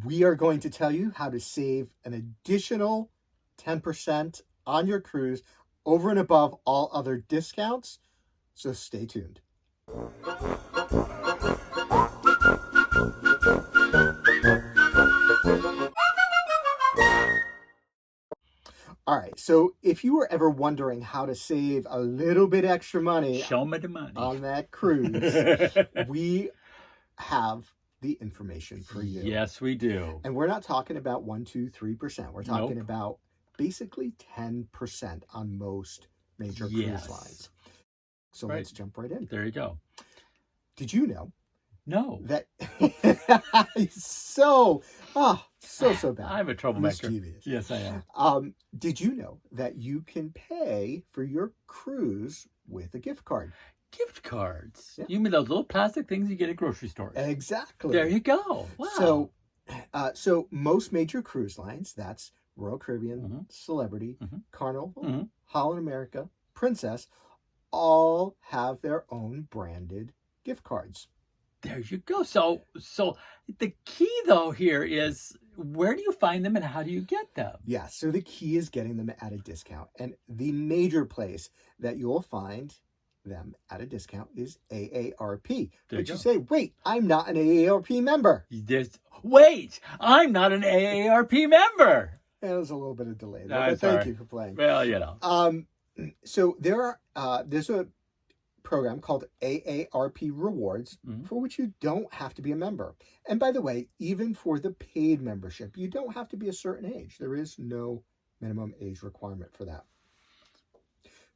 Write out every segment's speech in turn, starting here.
we are going to tell you how to save an additional 10% on your cruise over and above all other discounts. So stay tuned. All right, so if you were ever wondering how to save a little bit extra money, show me the money on that cruise, we have the information for you. Yes, we do. And we're not talking about 1, 2, 3%. We're talking about basically 10% on most major cruise lines. So let's jump right in. There you go. Did you know? No. That so bad. I'm a troublemaker. Mischievous. Yes, I am. Did you know that you can pay for your cruise with a gift card? Gift cards? Yeah. You mean those little plastic things you get at grocery stores? Exactly. There you go. Wow. So most major cruise lines, that's Royal Caribbean, Celebrity, Carnival, Holland America, Princess, all have their own branded gift cards. There you go. So the key, though, here is, where do you find them and how do you get them? Yeah, so the key is getting them at a discount. And the major place that you'll find them at a discount is AARP. But you say, wait, I'm not an AARP member. Wait, I'm not an AARP member. There's a little bit of delay there, but thank you for playing. Well, you know. So there's a program called AARP Rewards, for which you don't have to be a member. And by the way, even for the paid membership, you don't have to be a certain age. There is no minimum age requirement for that.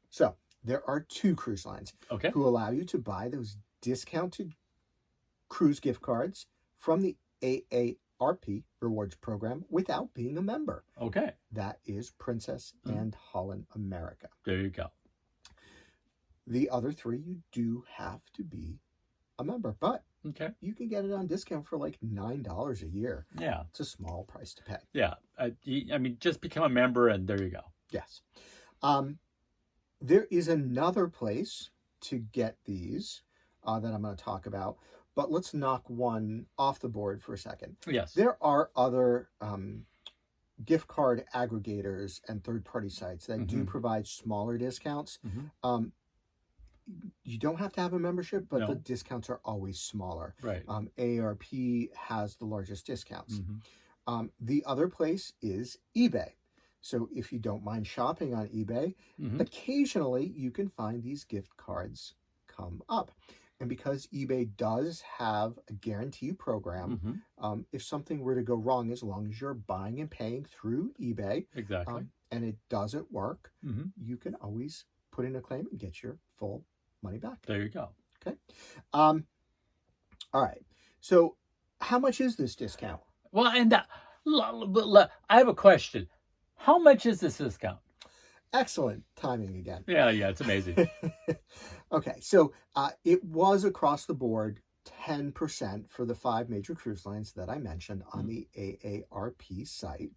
So there are 2 cruise lines who allow you to buy those discounted cruise gift cards from the AARP Rewards program without being a member. Okay. That is Princess and Holland America. There you go. The other 3, you do have to be a member, but you can get it on discount for like $9 a year. Yeah. It's a small price to pay. Yeah. I mean, just become a member and there you go. Yes. There is another place to get these that I'm going to talk about, but let's knock one off the board for a second. Yes. There are other gift card aggregators and third-party sites that do provide smaller discounts. You don't have to have a membership, but the discounts are always smaller. Right. AARP has the largest discounts. The other place is eBay. So if you don't mind shopping on eBay, occasionally you can find these gift cards come up. And because eBay does have a guarantee program, if something were to go wrong, as long as you're buying and paying through eBay, and it doesn't work, you can always put in a claim and get your full money back. There you go. Okay. All right. So how much is this discount? Well, and I have a question. How much is this discount? Excellent timing again. Yeah, it's amazing. Okay, so it was across the board 10% for the 5 major cruise lines that I mentioned on the AARP site.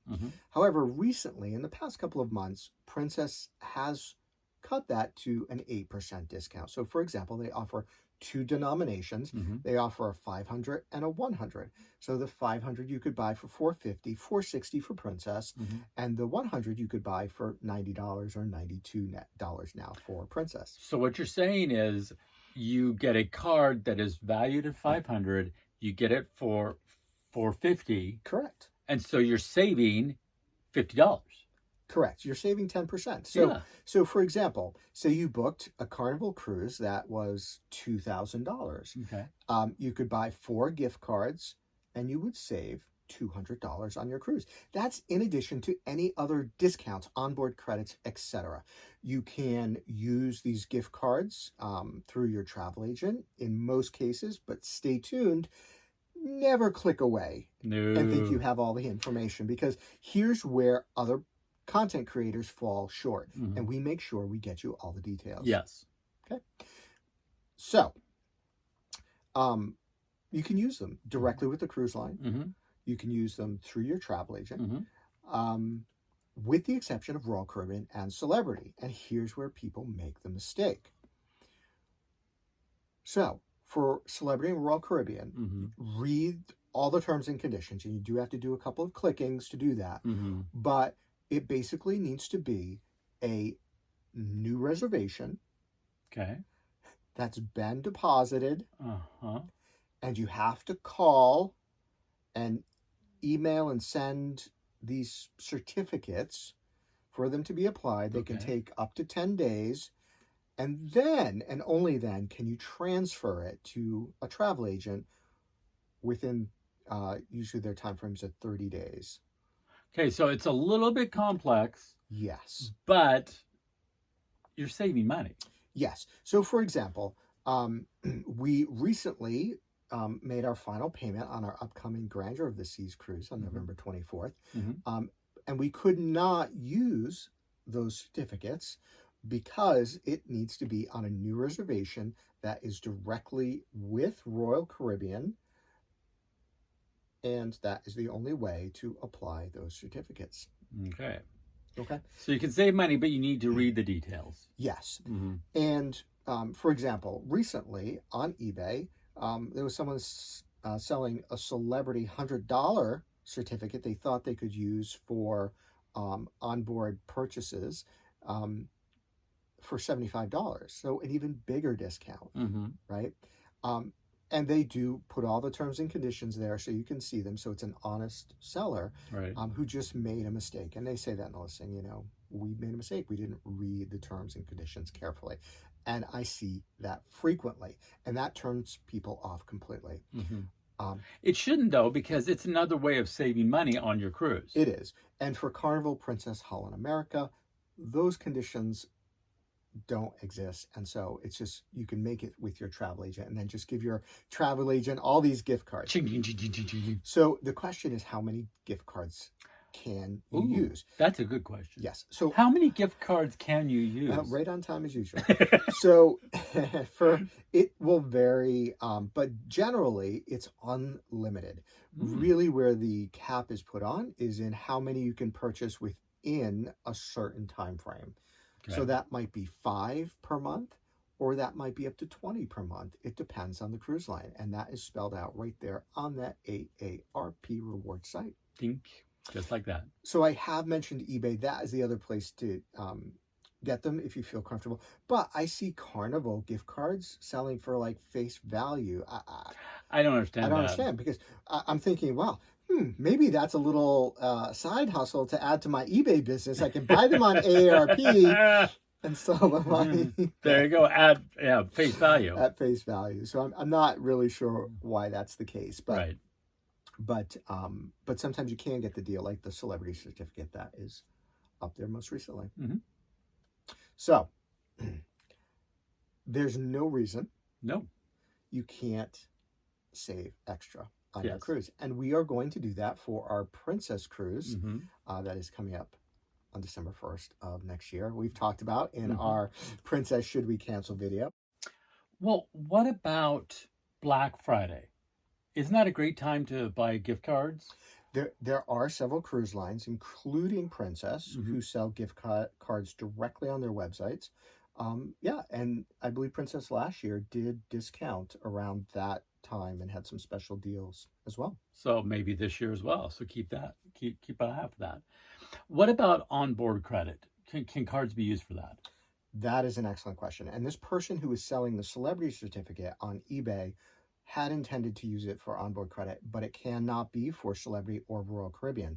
However, recently, in the past couple of months, Princess has cut that to an 8% discount. So, for example, they offer 2 denominations. They offer a 500 and a 100. So the 500 you could buy for $450, $460 for Princess, and the 100 you could buy for $90 or $92 now for Princess. So what you're saying is, you get a card that is valued at $500, you get it for $450. Correct. And so you're saving $50. Correct. You're saving 10%. So for example, say you booked a Carnival cruise that was $2,000. Okay. You could buy 4 gift cards and you would save $200 on your cruise. That's in addition to any other discounts, onboard credits, etc. You can use these gift cards through your travel agent in most cases, but stay tuned. Never click away and think you have all the information, because here's where other content creators fall short, and we make sure we get you all the details. Yes. Okay. So, you can use them directly with the cruise line. You can use them through your travel agent, with the exception of Royal Caribbean and Celebrity. And here's where people make the mistake. So, for Celebrity and Royal Caribbean, read all the terms and conditions, and you do have to do a couple of clickings to do that. Mm-hmm. But it basically needs to be a new reservation Okay. that's been deposited, Uh-huh. and you have to call and email and send these certificates for them to be applied. They can Okay. take up to 10 days. And then, and only then, can you transfer it to a travel agent within, usually their time frames at 30 days. Okay, so it's a little bit complex, Yes. but you're saving money. Yes. So, for example, we recently made our final payment on our upcoming Grandeur of the Seas cruise on November 24th. Mm-hmm. And we could not use those certificates because it needs to be on a new reservation that is directly with Royal Caribbean. And that is the only way to apply those certificates. Okay. Okay. So you can save money, but you need to read the details. Yes. Mm-hmm. And for example, recently on eBay, there was someone selling a celebrity $100 certificate they thought they could use for onboard purchases for $75. So an even bigger discount, Mm-hmm. right? And they do put all the terms and conditions there so you can see them. So it's an honest seller, Right. who just made a mistake. And they say that in the listing, we made a mistake. We didn't read the terms and conditions carefully. And I see that frequently. And that turns people off completely. Mm-hmm. It shouldn't, though, because it's another way of saving money on your cruise. It is. And for Carnival, Princess, Holland America, those conditions don't exist. And so it's just, you can make it with your travel agent and then just give your travel agent all these gift cards. So the question is, how many gift cards can you use? That's a good question. Yes. So how many gift cards can you use? Right on time as usual. So it will vary, but generally it's unlimited. Really, where the cap is put on is in how many you can purchase within a certain time frame. Okay. So that might be 5 per month, or that might be up to 20 per month. It depends on the cruise line. And that is spelled out right there on that AARP reward site. Think just like that. So I have mentioned eBay. That is the other place to get them if you feel comfortable. But I see Carnival gift cards selling for like face value. I don't understand. I don't understand, because I'm thinking, wow, maybe that's a little side hustle to add to my eBay business. I can buy them on AARP and sell them on There you go. At face value. At face value. So I'm not really sure why that's the case, but right. But sometimes you can get the deal, like the celebrity certificate that is up there most recently. Mm-hmm. So there's no reason you can't save extra on your cruise. And we are going to do that for our Princess cruise that is coming up on December 1st of next year. We've talked about in our Princess Should We Cancel video. Well, what about Black Friday? Isn't that a great time to buy gift cards? There are several cruise lines, including Princess, who sell gift cards directly on their websites. And I believe Princess last year did discount around that time and had some special deals as well. So maybe this year as well. So keep an eye for that. What about onboard credit? Can cards be used for that? That is an excellent question. And this person who is selling the celebrity certificate on eBay had intended to use it for onboard credit, but it cannot be for Celebrity or Royal Caribbean.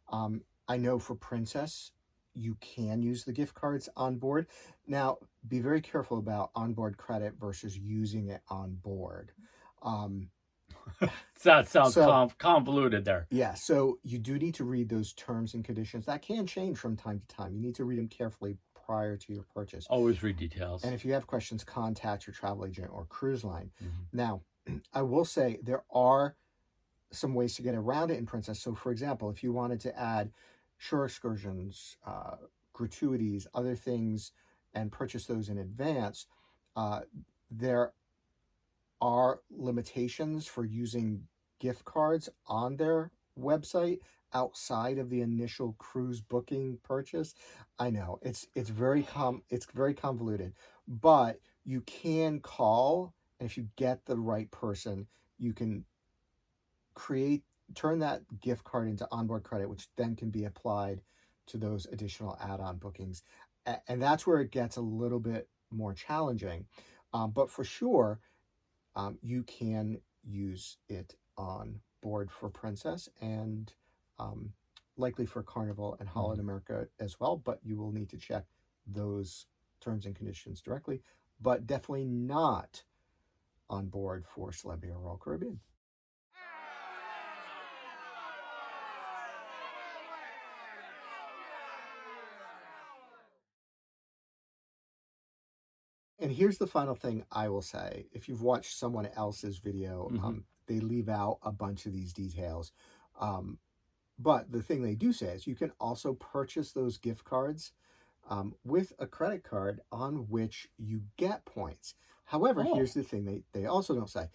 I know for Princess, you can use the gift cards on board. Now, be very careful about onboard credit versus using it on board. That sounds convoluted there. Yeah, so you do need to read those terms and conditions. That can change from time to time. You need to read them carefully prior to your purchase. Always read details. And if you have questions, contact your travel agent or cruise line. Now, I will say there are some ways to get around it in Princess. So, for example, if you wanted to add shore excursions, gratuities, other things, and purchase those in advance, there are limitations for using gift cards on their website outside of the initial cruise booking purchase. I know it's very convoluted, but you can call, and if you get the right person, you can turn that gift card into onboard credit, which then can be applied to those additional add-on bookings. And that's where it gets a little bit more challenging. But for sure, you can use it on board for Princess and likely for Carnival and Holiday America as well. But you will need to check those terms and conditions directly, but definitely not on board for Celebrity or Royal Caribbean. And here's the final thing I will say. If you've watched someone else's video, they leave out a bunch of these details. But the thing they do say is you can also purchase those gift cards with a credit card on which you get points. However, here's the thing they also don't say.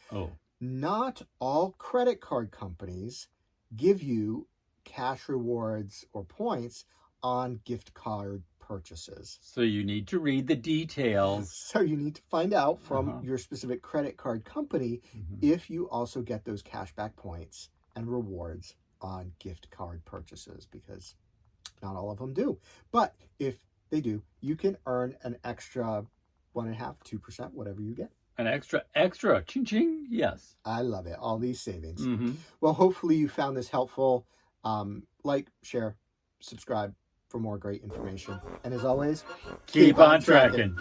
Not all credit card companies give you cash rewards or points on gift card purchases. So you need to read the details. So you need to find out from your specific credit card company if you also get those cashback points and rewards on gift card purchases, because not all of them do. But if they do, you can earn an extra 1.5%, 2%, whatever you get. An extra, ching ching, yes. I love it, all these savings. Well, hopefully you found this helpful. Like, share, subscribe for more great information. And as always, keep on trekking.